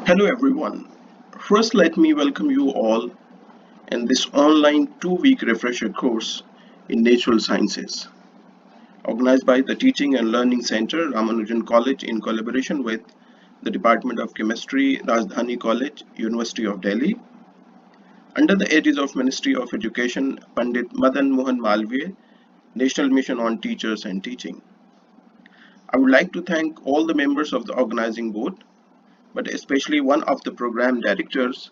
Hello everyone. First, let me welcome you all in this online 2-week refresher course in natural sciences, organized by the Teaching and Learning Center, Ramanujan College, in collaboration with the Department of Chemistry, Rajdhani College, University of Delhi, under the aegis of Ministry of Education, Pandit Madan Mohan Malviya, National Mission on Teachers and Teaching. I would like to thank all the members of the organizing board, but especially one of the program directors,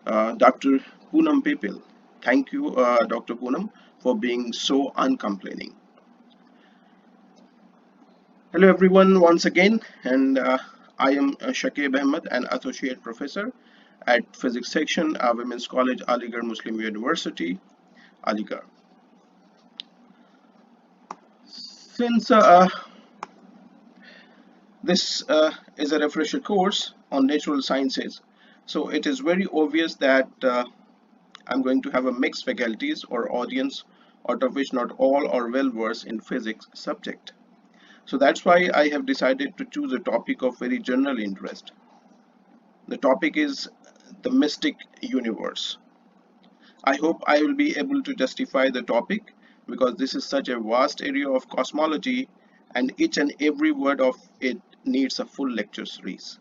Dr. Poonam Pepil. Thank you, Dr. Poonam, for being so uncomplaining. Hello, everyone, once again, and I am Shakeb Ahmad, an associate professor at Physics Section, Women's College, Aligarh Muslim University, Aligarh. Since this is a refresher course on natural sciences, so it is very obvious that I'm going to have a mixed faculties or audience, out of which not all are well versed in physics subject. So that's why I have decided to choose a topic of very general interest. The topic is the mystic universe. I hope I will be able to justify the topic because this is such a vast area of cosmology and each and every word of it needs a full lecture series.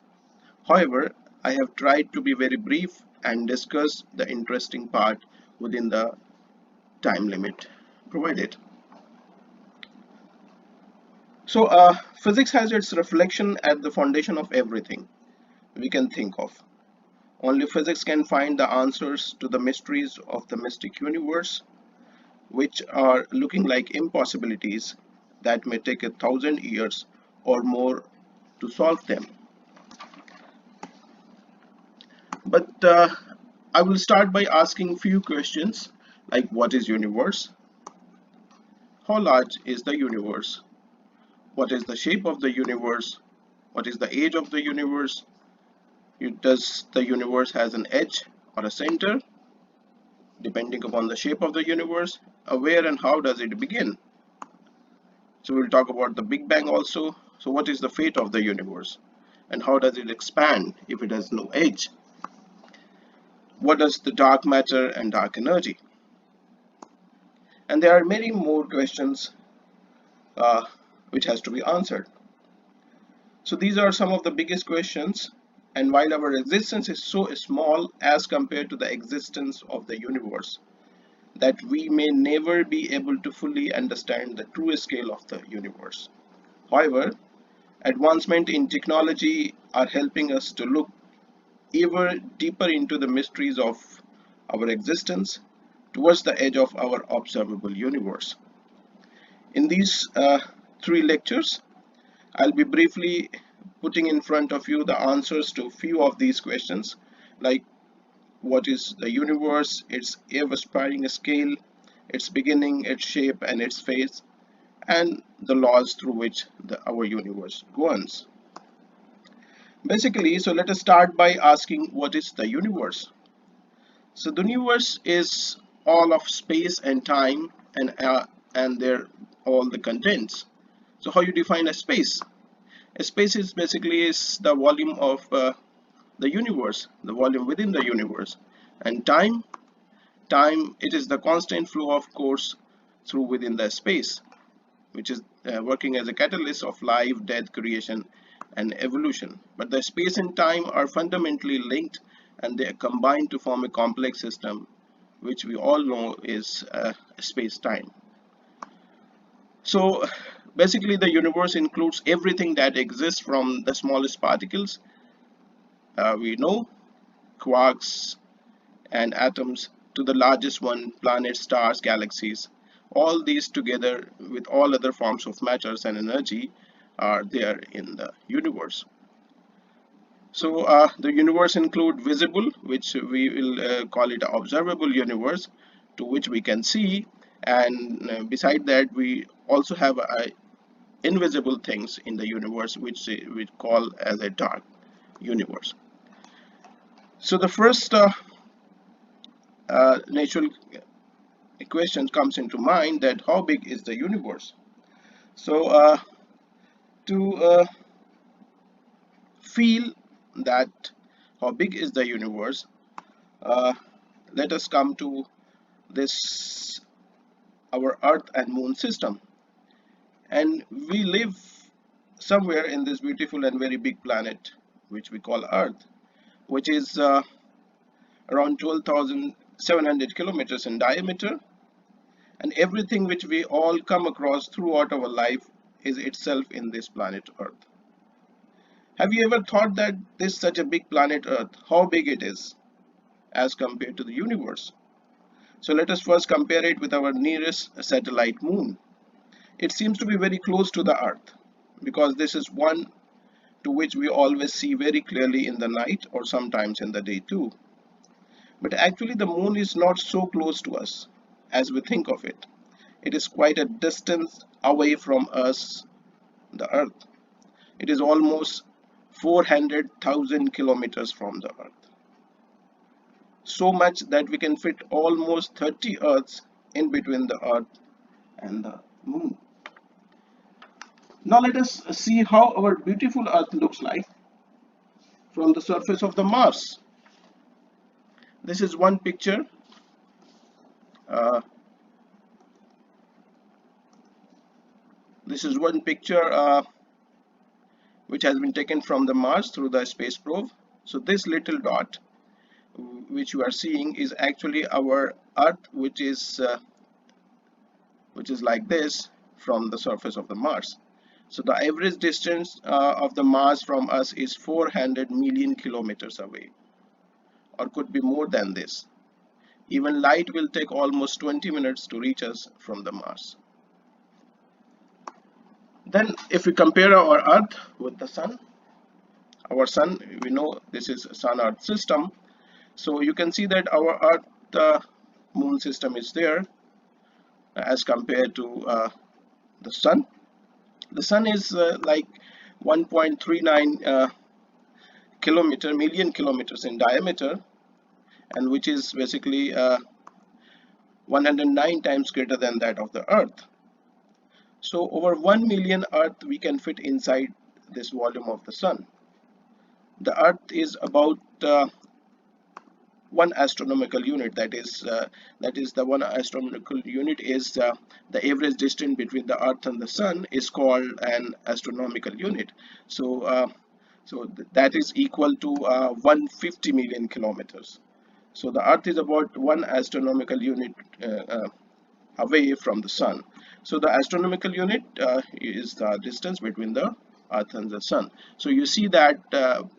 However, I have tried to be very brief and discuss the interesting part within the time limit provided. So, physics has its reflection at the foundation of everything we can think of. Only physics can find the answers to the mysteries of the mystic universe, which are looking like impossibilities that may take 1,000 years or more to solve them. But I will start by asking few questions like what is universe? How large is the universe? What is the shape of the universe? What is the age of the universe? Does the universe has an edge or a center? Depending upon the shape of the universe, where and how does it begin? So we'll talk about the Big Bang also. So what is the fate of the universe? And how does it expand if it has no edge? What does the dark matter and dark energy? And there are many more questions uh, which has to be answered. So these are some of the biggest questions, and while our existence is so small as compared to the existence of the universe, that we may never be able to fully understand the true scale of the universe. However, advancement in technology are helping us to look ever deeper into the mysteries of our existence towards the edge of our observable universe. In these three lectures, I'll be briefly putting in front of you the answers to few of these questions, like what is the universe, its ever-spreading scale, its beginning, its shape, and its phase, and the laws through which our universe governs. Basically, so let us start by asking what is the universe. So the universe is all of space and time and their all the contents. So how you define a space? A space is basically is the volume of the universe, the volume within the universe, and time it is the constant flow of course through within the space, which is working as a catalyst of life, death, creation, and evolution. But the space and time are fundamentally linked, and they are combined to form a complex system, which we all know is space-time. So basically the universe includes everything that exists from the smallest particles we know, quarks and atoms, to the largest one, planets, stars, galaxies. All these together with all other forms of matters and energy are there in the universe. So the universe include visible, which we will call it observable universe, to which we can see, and beside that we also have invisible things in the universe, which we call as a dark universe. So the first natural question comes into mind, that how big is the universe? So to feel that how big is the universe, uh, let us come to this our Earth and Moon system. And we live somewhere in this beautiful and very big planet, which we call Earth, which is around 12,700 kilometers in diameter, and everything which we all come across throughout our life is itself in this planet Earth. Have you ever thought that this such a big planet Earth, how big it is as compared to the universe? So let us first compare it with our nearest satellite Moon. It seems to be very close to the Earth because this is one to which we always see very clearly in the night or sometimes in the day too. But actually the Moon is not so close to us as we think of it. It is quite a distance away from us, the Earth. It is almost 400,000 kilometers from the Earth. So much that we can fit almost 30 Earths in between the Earth and the Moon. Now let us see how our beautiful Earth looks like from the surface of the Mars. This is one picture. Uh, this is one picture which has been taken from the Mars through the space probe. So this little dot which you are seeing is actually our Earth, which is like this from the surface of the Mars. So the average distance of the Mars from us is 400 million kilometers away, or could be more than this. Even light will take almost 20 minutes to reach us from the Mars. Then if we compare our Earth with the Sun, our Sun, we know this is Sun-Earth system. So you can see that our Earth Moon system is there as compared to the Sun. The Sun is like 1.39 million kilometers in diameter, and which is basically 109 times greater than that of the Earth. So over 1 million Earth we can fit inside this volume of the Sun. The Earth is about one astronomical unit. That is the one astronomical unit is the average distance between the Earth and the Sun is called an astronomical unit. So that is equal to 150 million kilometers. So the Earth is about one astronomical unit away from the Sun. So the astronomical unit is the distance between the Earth and the Sun. So you see that the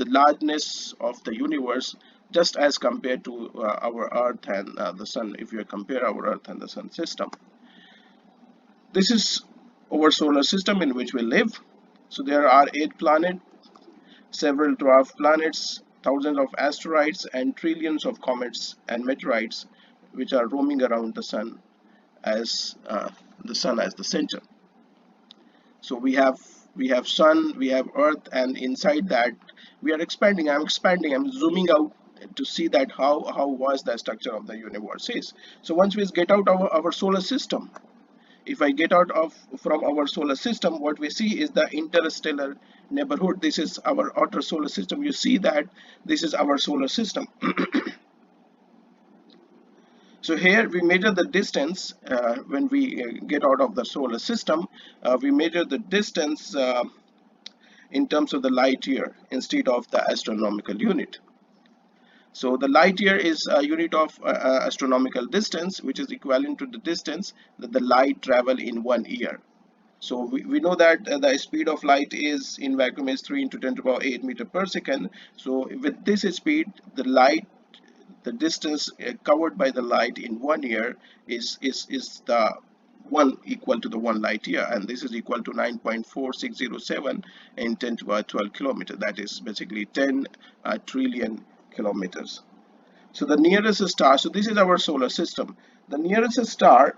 largeness of the universe just as compared to our Earth and the Sun, if you compare our Earth and the Sun system. This is our solar system in which we live. So there are 8 planets, several dwarf planets, thousands of asteroids, and trillions of comets and meteorites which are roaming around the Sun as the center. So we have Sun, we have Earth, and inside that we are expanding. I'm zooming out to see that how vast the structure of the universe is. So once we get out of our solar system, if I get out of from our solar system, what we see is the interstellar neighborhood. This is our outer solar system. You see that this is our solar system. So here we measure the distance when we get out of the solar system. We measure the distance in terms of the light year instead of the astronomical unit. So the light year is a unit of astronomical distance, which is equivalent to the distance that the light travel in 1 year. So we know that the speed of light is in vacuum is 3 into 10 to the power 8 meter per second. So with this speed, the distance covered by the light in 1 year is the one equal to the 1 light year, and this is equal to 9.4607 in 10 to the power 12 kilometer. That is basically 10 trillion kilometers. So the nearest star, so this is our solar system. The nearest star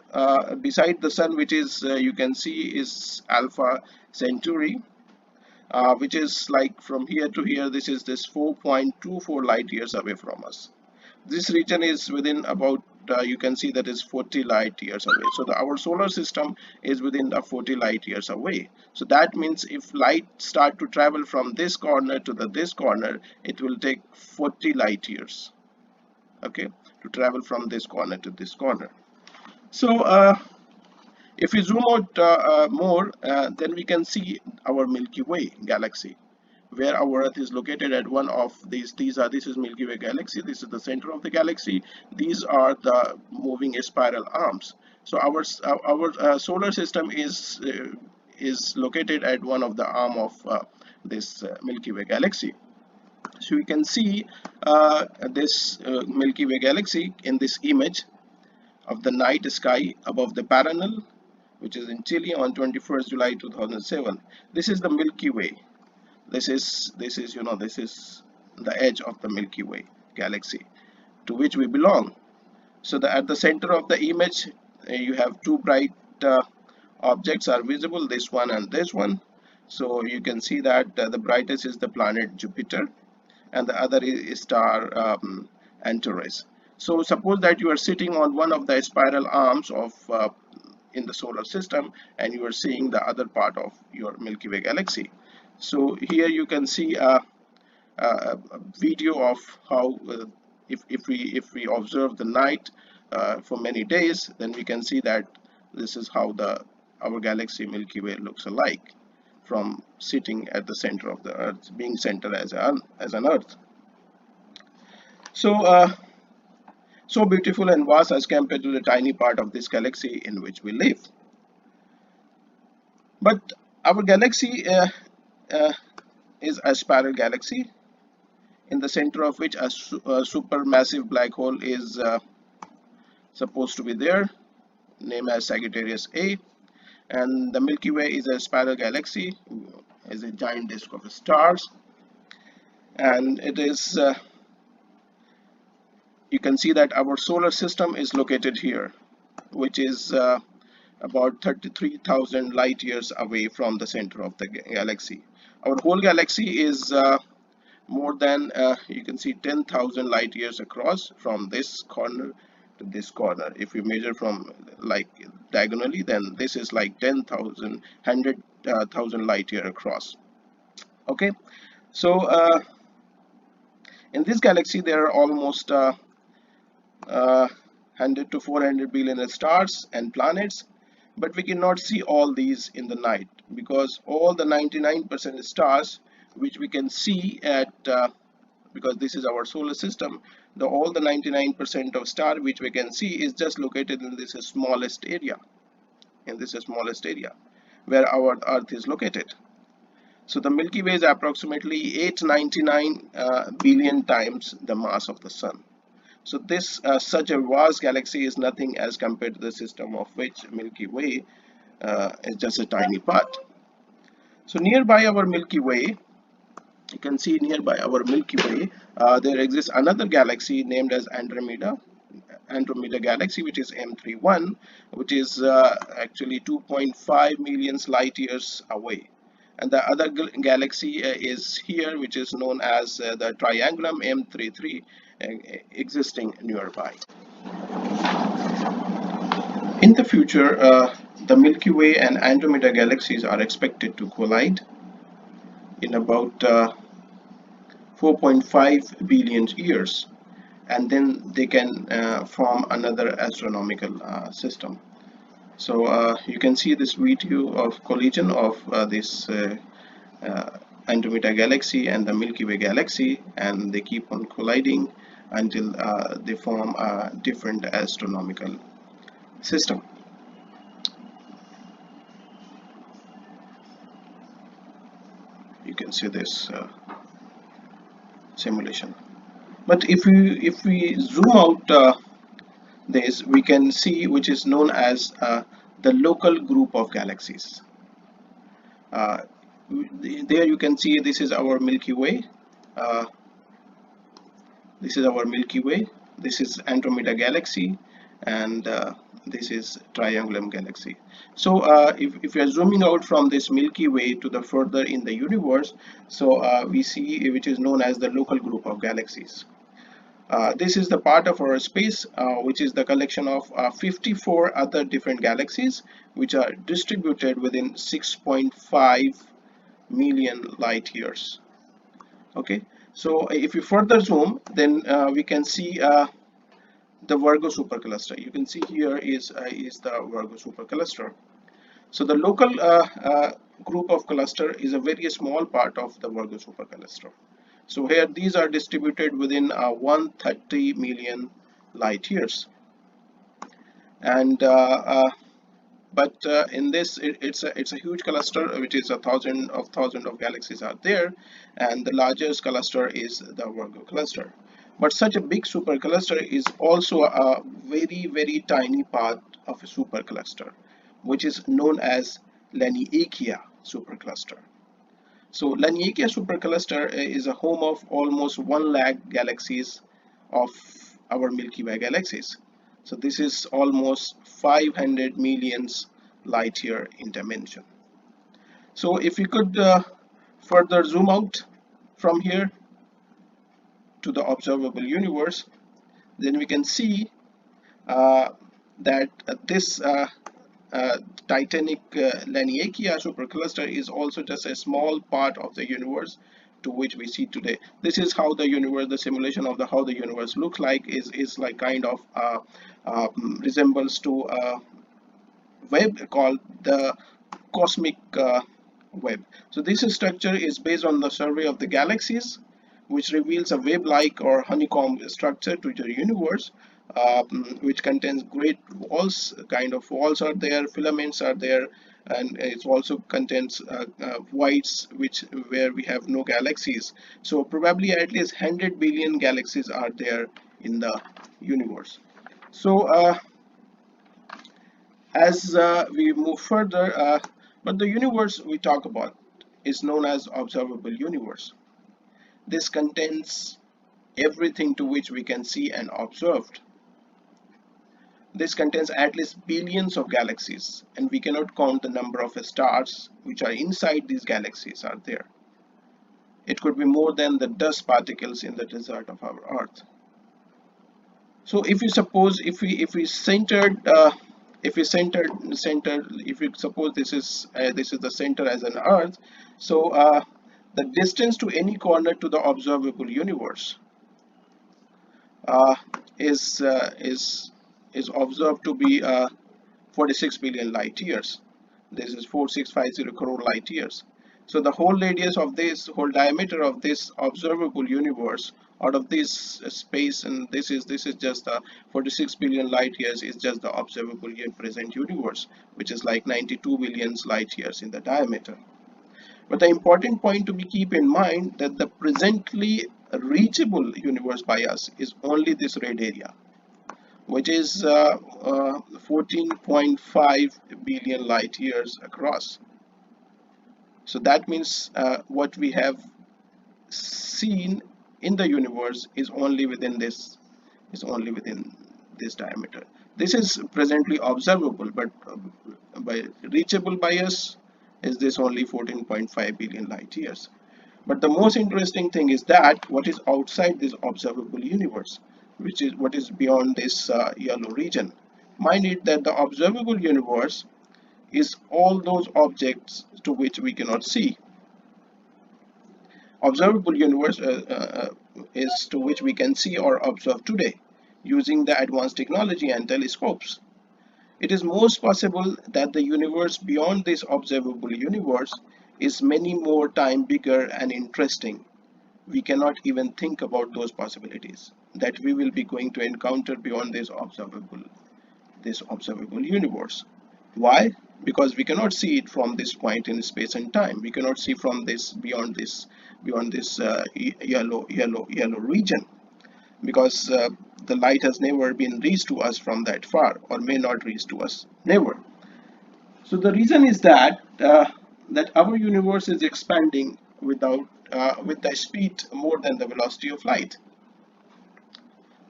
beside the Sun, which is you can see is Alpha Centauri, which is like from here to here, this 4.24 light years away from us. This region is within about you can see that is 40 light years away. So our solar system is within the 40 light years away. So that means if light start to travel from this corner to this corner, it will take 40 light years, okay, to travel from this corner to this corner. So if we zoom out more, then we can see our Milky Way galaxy, where our Earth is located at one of these. This is Milky Way Galaxy. This is the center of the galaxy. These are the moving spiral arms. So our solar system is located at one of the arm of this Milky Way Galaxy. So you can see this Milky Way Galaxy in this image of the night sky above the Paranal, which is in Chile on 21st July 2007. This is the Milky Way. This is this is the edge of the Milky Way galaxy to which we belong. So at the center of the image, you have two bright objects are visible, this one and this one. So you can see that the brightest is the planet Jupiter, and the other is star Antares. So suppose that you are sitting on one of the spiral arms of in the solar system, and you are seeing the other part of your Milky Way galaxy. So here you can see a video of how if we observe the night for many days, then we can see that this is how our galaxy Milky Way looks alike from sitting at the center of the Earth, being centered as an Earth. So so beautiful and vast as compared to the tiny part of this galaxy in which we live. But our galaxy uh, is a spiral galaxy, in the center of which a supermassive black hole is supposed to be there, named as Sagittarius A. And the Milky Way is a spiral galaxy, is a giant disk of stars, and it is you can see that our solar system is located here, which is about 33,000 light years away from the center of the galaxy. Our whole galaxy is more than you can see 10,000 light years across from this corner to this corner. If we measure from like diagonally, then this is like 10,000 100,000 light year across. Okay, so in this galaxy there are almost 100 to 400 billion stars and planets, but we cannot see all these in the night, because all the 99% stars which we can see at because this is our solar system, all the 99% of star which we can see is just located in this smallest area, where our Earth is located. So the Milky Way is approximately 899 billion times the mass of the Sun. So this such a vast galaxy is nothing as compared to the system of which Milky Way is just a tiny part. So nearby our Milky Way, you can see nearby our Milky Way, there exists another galaxy named as Andromeda Galaxy, which is M31, which is actually 2.5 million light years away. And the other galaxy is here, which is known as the Triangulum M33, existing nearby. In the future, the Milky Way and Andromeda galaxies are expected to collide in about 4.5 billion years, and then they can form another astronomical system. So you can see this video of collision of this Andromeda galaxy and the Milky Way galaxy, and they keep on colliding until they form a different astronomical system. You can see this simulation. But if we zoom out this, we can see which is known as the local group of galaxies. There you can see this is our Milky Way. This is our Milky Way. This is Andromeda Galaxy, and this is Triangulum Galaxy. So if we are zooming out from this Milky Way to the further in the universe, so we see which is known as the local group of galaxies. This is the part of our space, which is the collection of 54 other different galaxies, which are distributed within 6.5 million light years. Okay, so if you further zoom, then we can see the Virgo supercluster. You can see here is the Virgo supercluster. So the local group of cluster is a very small part of the Virgo supercluster. So here these are distributed within 130 million light years, and but in this it's a huge cluster, which is a thousand of galaxies are there, and the largest cluster is the Virgo cluster. But such a big supercluster is also a very tiny part of a supercluster, which is known as Laniakea supercluster. So Laniakea supercluster is a home of almost 1 lakh galaxies of our Milky Way galaxies. So this is almost 500 millions light year in dimension. So if we could further zoom out from here to the observable universe, then we can see uh, that this uh, Titanic Laniakea supercluster is also just a small part of the universe to which we see today. This is how the universe, the simulation of the how the universe looks like, is like kind of resembles to a web called the cosmic web. So this structure is based on the survey of the galaxies, which reveals a web-like or honeycomb structure to the universe, which contains great walls, kind of walls are there, filaments are there, and it also contains voids, which where we have no galaxies. So probably at least 100 billion galaxies are there in the universe. So as we move further, but the universe we talk about is known as observable universe. This contains everything to which we can see and observed. This contains at least billions of galaxies, and we cannot count the number of stars which are inside these galaxies are there. It could be more than the dust particles in the desert of our Earth. So if we suppose if we centered if we suppose this is the center as an Earth, so the distance to any corner to the observable universe uh, is uh, is is observed to be 46 billion light years. This is 4650 crore light years. So the whole radius of this whole diameter of this observable universe out of this space, and this is just the 46 billion light years is just the observable present universe, which is like 92 billion light years in the diameter. But the important point to be keep in mind that the presently reachable universe by us is only this red area, which is 14.5 billion light years across. So that means what we have seen in the universe is only within this diameter. This is presently observable, but by reachable by us is this only 14.5 billion light years. But the most interesting thing is that what is outside this observable universe, which is what is beyond this yellow region. Mind it that the observable universe is all those objects to which we cannot see. Observable universe is to which we can see or observe today using the advanced technology and telescopes. It is most possible that the universe beyond this observable universe is many more times bigger and interesting. We cannot even think about those possibilities that we will be going to encounter beyond this observable universe. Why? Because we cannot see it from this point in space and time. We cannot see from this beyond this yellow region, because the light has never been reached to us from that far, or may not reach to us never. So the reason is that our universe is expanding with the speed more than the velocity of light.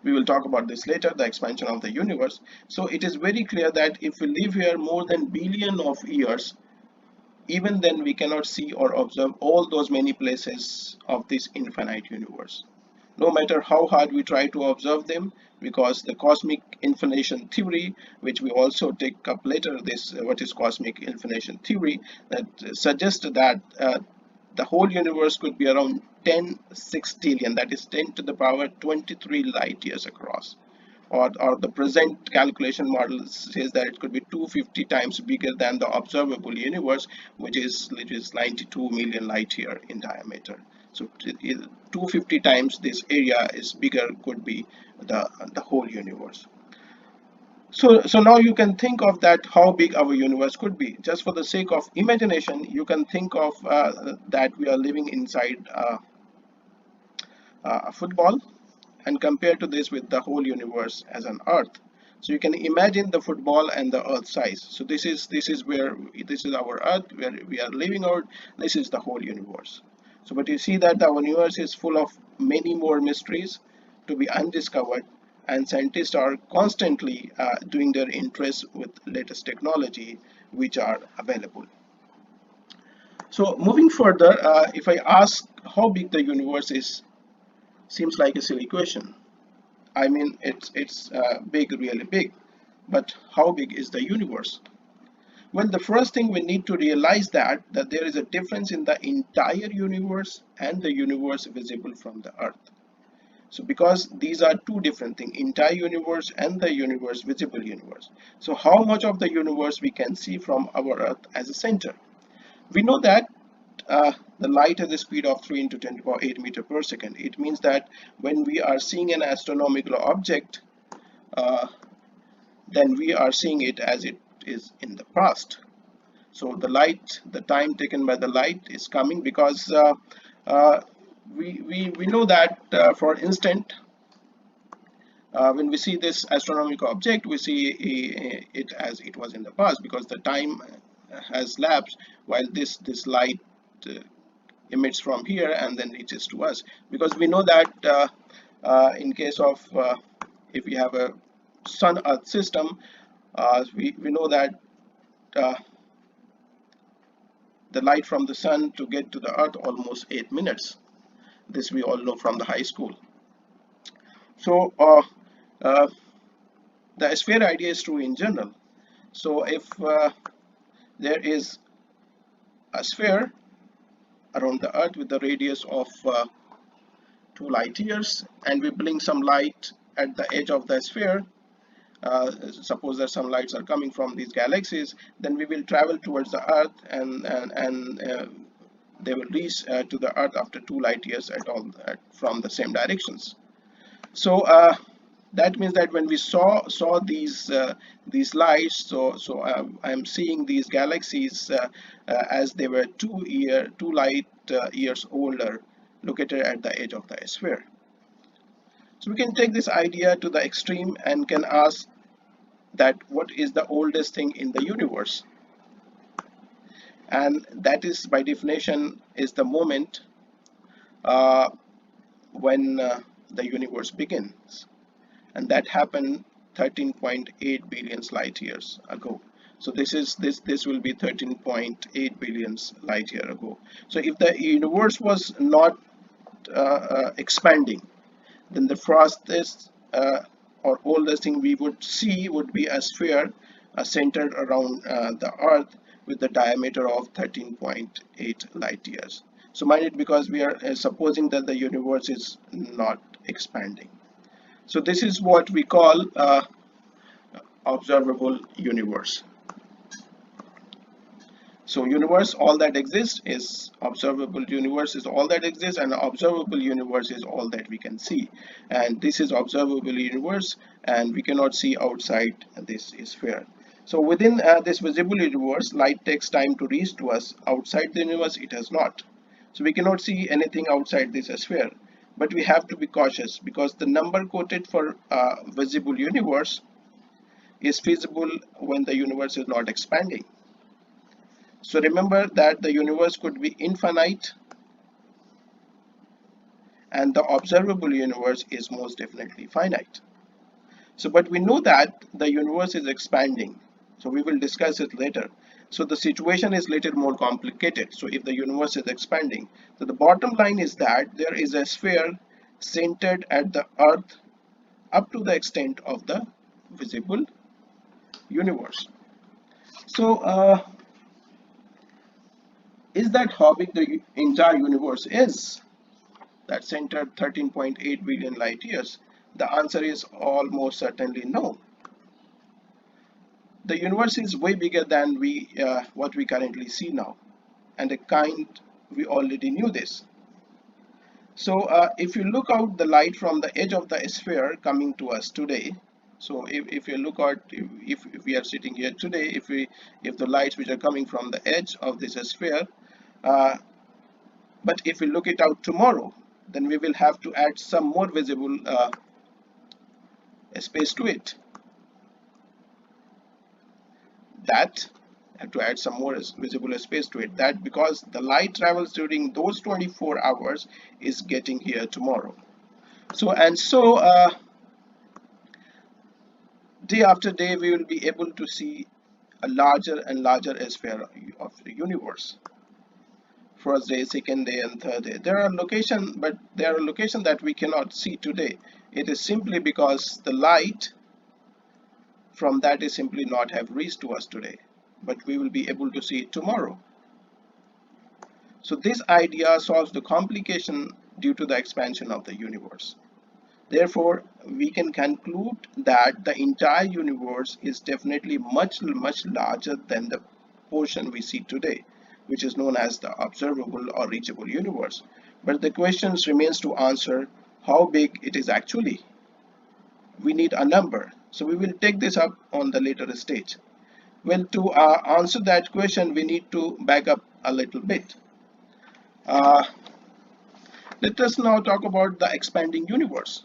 We will talk about this later, the expansion of the universe. So it is very clear that if we live here more than billion of years, even then we cannot see or observe all those many places of this infinite universe. no matter how hard we try to observe them, because the cosmic information theory, which we also take up later, this what is cosmic information theory, that suggests that the whole universe could be around 10 sextillion, that is 10 to the power 23 light years across. Or the present calculation model says that it could be 250 times bigger than the observable universe, which is 92 million light year in diameter. So 250 times this area is bigger, could be the whole universe. So now you can think of that, how big our universe could be. Just for the sake of imagination, you can think of that we are living inside a football, and compare to this with the whole universe as an earth. So you can imagine the football and the earth size. So this is where this is our earth where we are living out. This is the whole universe. So but you see that our universe is full of many more mysteries to be undiscovered, and scientists are constantly doing their interests with latest technology which are available. So moving further, if I ask how big the universe is, seems like a silly question. I mean, it's big, really big. But how big is the universe? Well, the first thing we need to realize that there is a difference in the entire universe and the universe visible from the Earth. So because these are two different things, entire universe and the universe, visible universe. So how much of the universe we can see from our Earth as a center? We know that the light has a speed of 3 into 10 to the power 8 meter per second. It means that when we are seeing an astronomical object, uh, then we are seeing it as it is in the past. So the time taken by the light is coming, because uh, we know that, for instance, when we see this astronomical object, we see it as it was in the past, because the time has lapsed while this light uh, emits from here and then reaches to us. Because we know that in case of if we have a sun earth system, we know that uh, the light from the sun to get to the earth almost 8 minutes. This we all know from the high school. So uh, the sphere idea is true in general. So if there is a sphere around the earth with the radius of 2 light years, and we blink some light at the edge of the sphere, suppose that some lights are coming from these galaxies, then we will travel towards the earth, and they will reach to the earth after 2 light years from the same directions. So that means that when we saw these lights, so I am seeing these galaxies as they were 2 light years older, located at the edge of the sphere. So we can take this idea to the extreme and can ask that what is the oldest thing in the universe? And that is, by definition, is the moment uh, when the universe begins, and that happened 13.8 billion light years ago. So this will be 13.8 billion light year ago. So if the universe was not expanding, then the fastest or oldest thing we would see would be a sphere centered around the earth with the diameter of 13.8 light years. So mind it, because we are supposing that the universe is not expanding. So this is what we call observable universe. So universe, all that exists is observable universe is all that exists, and observable universe is all that we can see. And this is observable universe, and we cannot see outside this sphere. So within this visible universe, light takes time to reach to us. Outside the universe, it has not. So we cannot see anything outside this sphere. But we have to be cautious, because the number quoted for visible universe is feasible when the universe is not expanding. So remember that the universe could be infinite, and the observable universe is most definitely finite. So but we know that the universe is expanding, so we will discuss it later. So the situation is little more complicated. So if the universe is expanding, so the bottom line is that there is a sphere centered at the Earth up to the extent of the visible universe. So, is that how big the entire universe is? That centered 13.8 billion light years? The answer is almost certainly no. The universe is way bigger than what we currently see now, and the kind we already knew this. So if you look out the light from the edge of the sphere coming to us today, so if you look at, if we are sitting here today, if the lights which are coming from the edge of this sphere, uh, but if we look it out tomorrow, then we will have to add some more visible space to it. That have to add some more visible space to it. That because the light travels during those 24 hours is getting here tomorrow. So day after day we will be able to see a larger and larger sphere of the universe. First day, second day, and third day. There are locations that we cannot see today. It is simply because the light from that is simply not have reached to us today, but we will be able to see it tomorrow. So this idea solves the complication due to the expansion of the universe. Therefore, we can conclude that the entire universe is definitely much larger than the portion we see today, which is known as the observable or reachable universe. But the question remains to answer how big it is actually. We need a number. So we will take this up on the later stage. Well, to answer that question, we need to back up a little bit. Let us now talk about the expanding universe.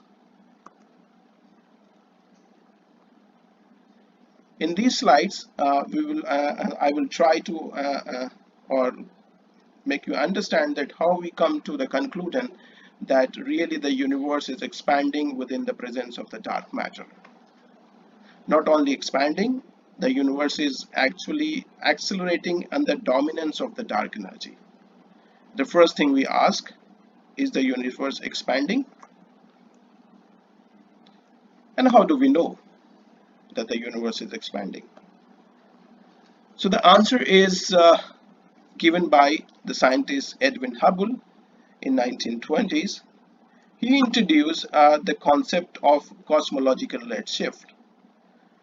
In these slides, I will try to or make you understand that how we come to the conclusion that really the universe is expanding within the presence of the dark matter. Not only expanding, the universe is actually accelerating under dominance of the dark energy. The first thing we ask, is the universe expanding? And how do we know that the universe is expanding? So the answer is given by the scientist Edwin Hubble in 1920s. He introduced the concept of cosmological redshift,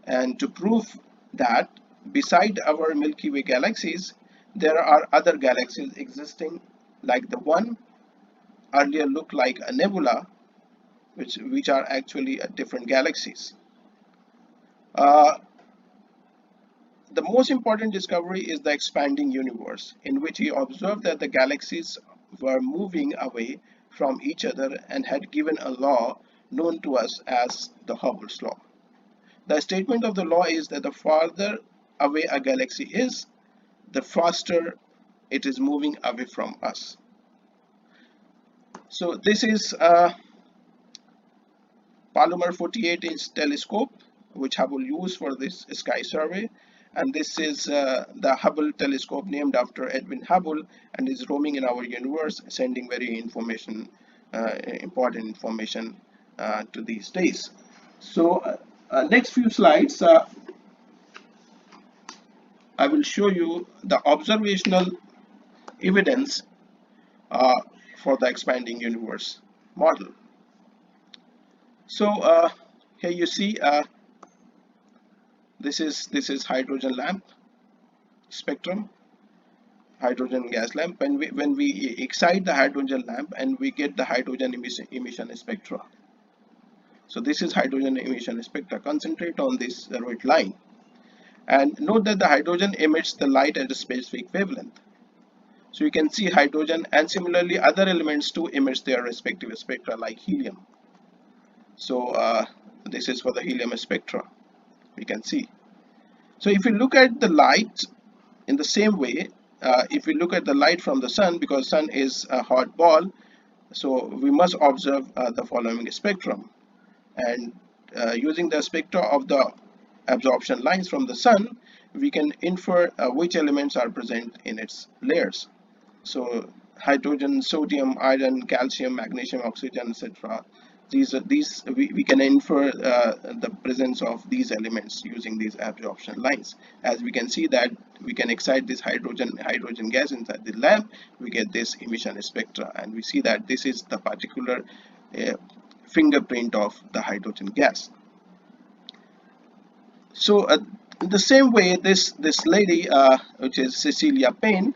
and to prove that beside our Milky Way galaxies there are other galaxies existing, like the one earlier looked like a nebula, which are actually different galaxies. The most important discovery is the expanding universe, in which he observed that the galaxies were moving away from each other and had given a law known to us as the Hubble's law. The statement of the law is that the farther away a galaxy is, the faster it is moving away from us. So this is a Palomar 48-inch telescope which Hubble used for this sky survey, and this is the Hubble telescope named after Edwin Hubble, and is roaming in our universe, sending very important information to these days. So next few slides I will show you the observational evidence for the expanding universe model. So here you see this is hydrogen lamp spectrum, hydrogen gas lamp. When we excite the hydrogen lamp and we get the hydrogen emission spectra. So this is hydrogen emission spectra. Concentrate on this red line, and note that the hydrogen emits the light at a specific wavelength. So you can see hydrogen, and similarly other elements too emits their respective spectra, like helium. So this is for the helium spectra, we can see. So if you look at the light in the same way, if we look at the light from the sun, because sun is a hot ball, so we must observe the following spectrum, and using the spectra of the absorption lines from the sun, we can infer which elements are present in its layers. So hydrogen, sodium, iron, calcium, magnesium, oxygen, etc. These we can infer the presence of these elements using these absorption lines. As we can see that we can excite this hydrogen gas inside the lamp, we get this emission spectra, and we see that this is the particular uh, fingerprint of the hydrogen gas. So in the same way, this lady, which is Cecilia Payne,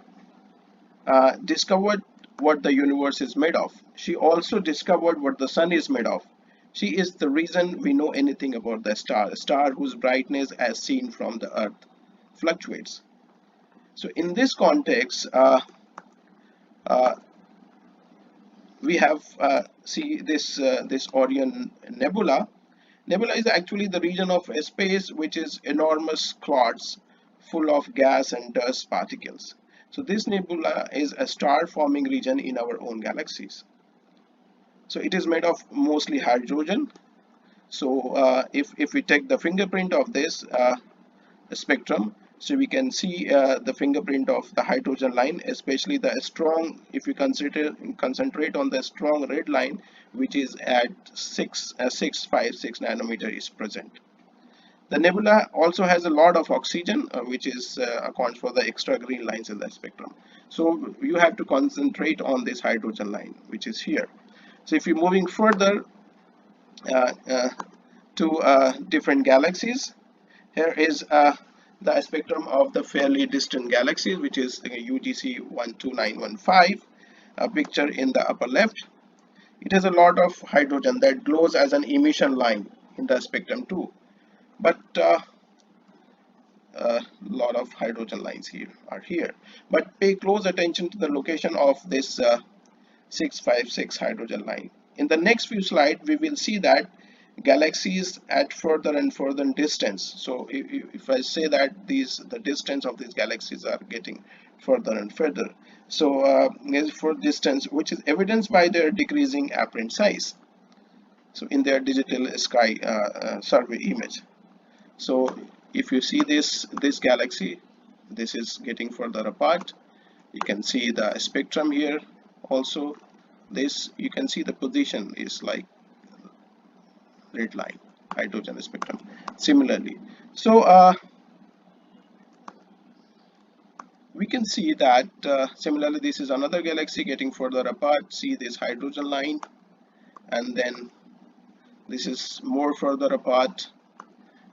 discovered what the universe is made of. She also discovered what the sun is made of. She is the reason we know anything about the star, a star whose brightness as seen from the earth fluctuates. So in this context, uh, we have see this Orion nebula. Nebula is actually the region of space which is enormous clouds full of gas and dust particles. So this nebula is a star forming region in our own galaxies. So it is made of mostly hydrogen. So if we take the fingerprint of this spectrum, so we can see the fingerprint of the hydrogen line, especially the strong, if you concentrate on the strong red line, which is at 656 nanometer is present. The nebula also has a lot of oxygen, which is accounts for the extra green lines in the spectrum. So you have to concentrate on this hydrogen line, which is here. So if you're moving further uh, uh, to different galaxies, here is the spectrum of the fairly distant galaxies, which is UGC 12915, a picture in the upper left. It has a lot of hydrogen that glows as an emission line in the spectrum too, but a lot of hydrogen lines are here. But pay close attention to the location of this 656 hydrogen line. In the next few slides, we will see that galaxies at further and further distance. So if I say that the distance of these galaxies are getting further and further. So for distance, which is evidenced by their decreasing apparent size. So in their digital sky survey image. So if you see this galaxy, this is getting further apart. You can see the spectrum here. Also, this you can see the position is like red line, hydrogen spectrum. Similarly, so we can see that similarly this is another galaxy getting further apart. See this hydrogen line, and then this is more further apart,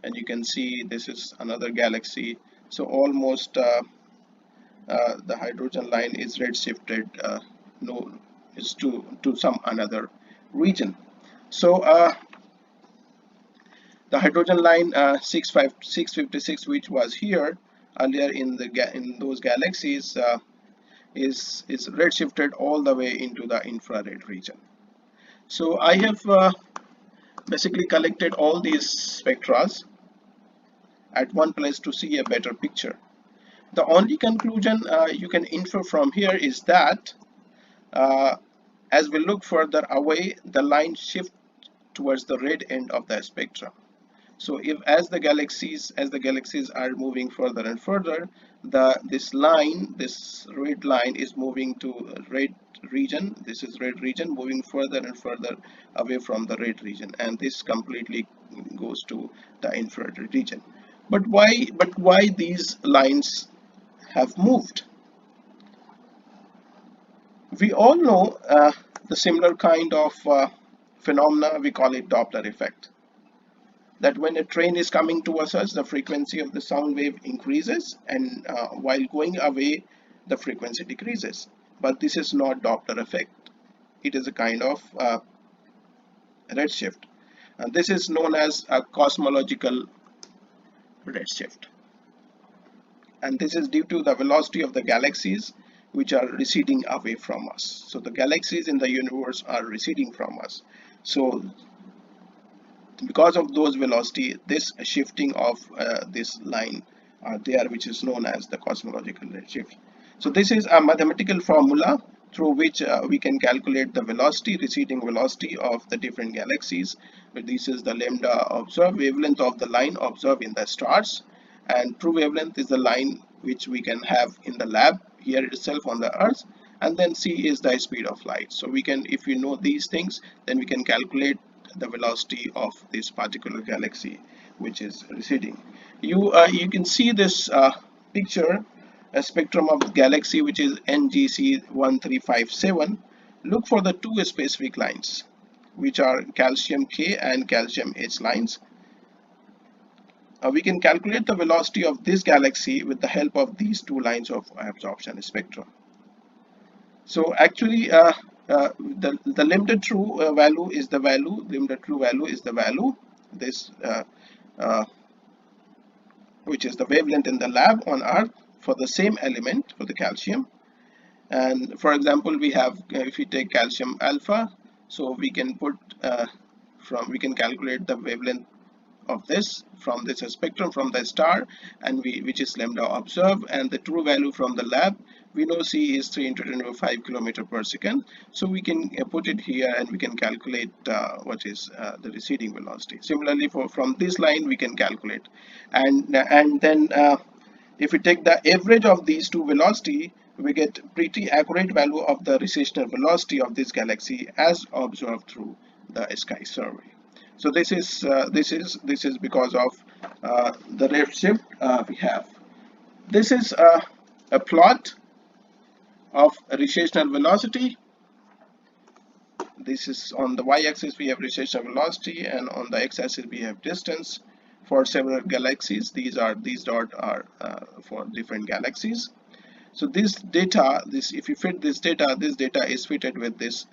and you can see this is another galaxy. So almost the hydrogen line is redshifted no is to some another region. So the hydrogen line 656, which was here earlier in those galaxies, is redshifted all the way into the infrared region. So I have basically collected all these spectra at one place to see a better picture. The only conclusion you can infer from here is that uh, as we look further away, the line shifts towards the red end of the spectrum. So if as the galaxies are moving further and further, this red line is moving to red region. This is red region moving further and further away from the red region, and this completely goes to the infrared region. But why these lines have moved? We all know the similar kind of phenomena. We call it Doppler effect. That when a train is coming towards us, the frequency of the sound wave increases, and while going away, the frequency decreases. But this is not Doppler effect. It is a kind of redshift. And this is known as a cosmological redshift. And this is due to the velocity of the galaxies which are receding away from us. So the galaxies in the universe are receding from us. So because of those velocity, this shifting of this line are there, which is known as the cosmological redshift. So this is a mathematical formula through which we can calculate the velocity, receding velocity of the different galaxies. This is the lambda observed wavelength of the line observed in the stars, and true wavelength is the line which we can have in the lab here itself on the earth, and then c is the speed of light. So we can, if we know these things, then we can calculate the velocity of this particular galaxy which is receding. You can see this picture, a spectrum of the galaxy which is NGC 1357. Look for the two specific lines which are calcium K and calcium H lines. We can calculate the velocity of this galaxy with the help of these two lines of absorption spectrum. So actually the limited true value is the value, limited true value is the value, this uh, which is the wavelength in the lab on Earth for the same element, for the calcium. And for example, we have, if we take calcium alpha, so we can put we can calculate the wavelength of this from this spectrum from the star, and which is lambda observed, and the true value from the lab we know c is 3 into 10 to 5 kilometer per second. So we can put it here and we can calculate what is the receding velocity. Similarly, from this line we can calculate, and then if we take the average of these two velocity, we get pretty accurate value of the recessional velocity of this galaxy as observed through the sky survey. So this is because of the redshift we have. This is a plot of recessional velocity. This is on the y-axis we have recessional velocity, and on the x-axis we have distance for several galaxies. These dots are for different galaxies. So this data, if you fit this data is fitted with this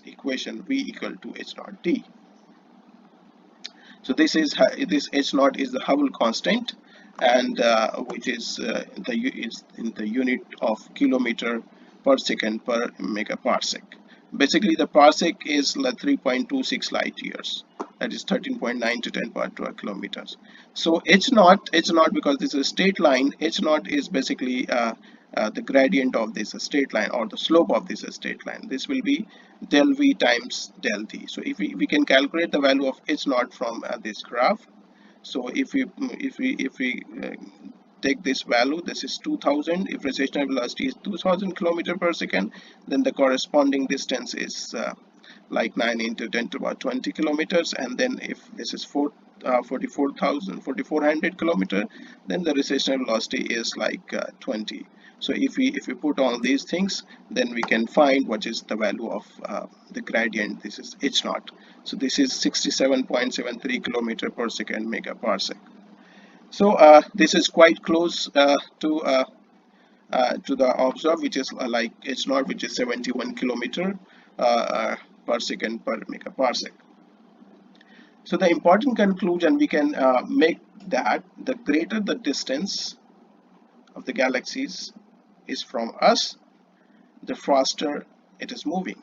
equation v equal to h naught d. So this h naught is the Hubble constant, and which is in the unit of kilometer per second per megaparsec. Basically, the parsec is like 3.26 light years. That is 13.9 to 10 power 12 kilometers. So h naught, because this is a straight line, h naught is basically the gradient of this straight line, or the slope of this straight line. This will be del v times del t. So if we can calculate the value of h naught from this graph. So if we take this value, this is 2000. If recessional velocity is 2000 kilometer per second, then the corresponding distance is like 9 into 10 to about 20 kilometers. And then if this is 4400 kilometer, then the recessional velocity is like 20. So if we put all these things, then we can find what is the value of the gradient. This is h naught. So this is 67.73 kilometer per second megaparsec. So this is quite close to the observed, which is like h naught, which is 71 kilometer per second per megaparsec. So the important conclusion we can make that the greater the distance of the galaxies is from us, the faster it is moving,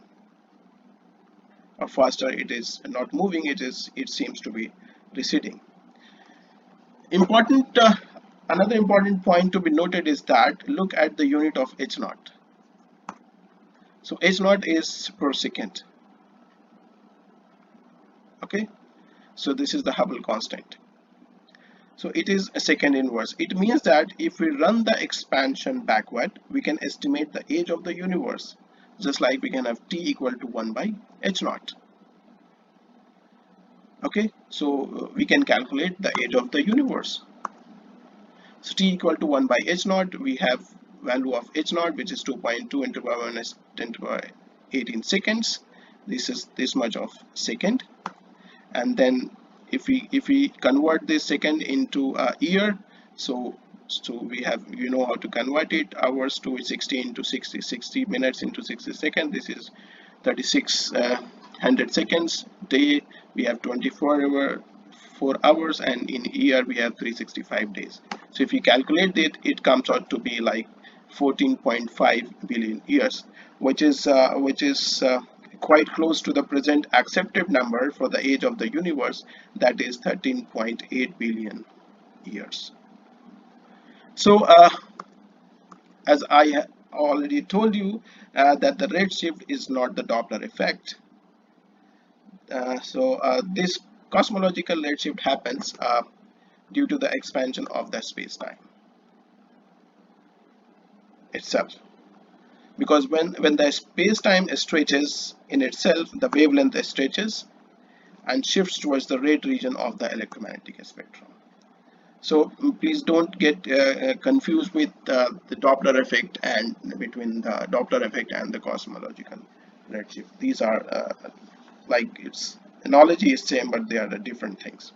or faster it is not moving, it seems to be receding. Another important point to be noted is that look at the unit of h naught. So h naught is per second. Okay, so this is the Hubble constant. So it is a second inverse. It means that if we run the expansion backward, we can estimate the age of the universe, just like we can have t equal to 1 by h naught. Okay, so we can calculate the age of the universe. So t equal to 1 by h naught, we have value of h naught, which is 2.2 into power minus 10 to power 18 seconds. This is this much of second. And then if we convert this second into a year, so we have, you know how to convert it, hours to 60 into 60, 60 minutes into 60 seconds. This is 3600 seconds. Day we have 4 hours, and in year we have 365 days. So if you calculate it, it comes out to be like 14.5 billion years, which is quite close to the present accepted number for the age of the universe, that is 13.8 billion years. So as I already told you that the redshift is not the Doppler effect. This cosmological redshift happens due to the expansion of the space-time itself. because when the space-time stretches in itself, the wavelength stretches and shifts towards the red region of the electromagnetic spectrum. So please don't get confused with the Doppler effect and between the Doppler effect and the cosmological redshift. These are like its analogy is same, but they are the different things.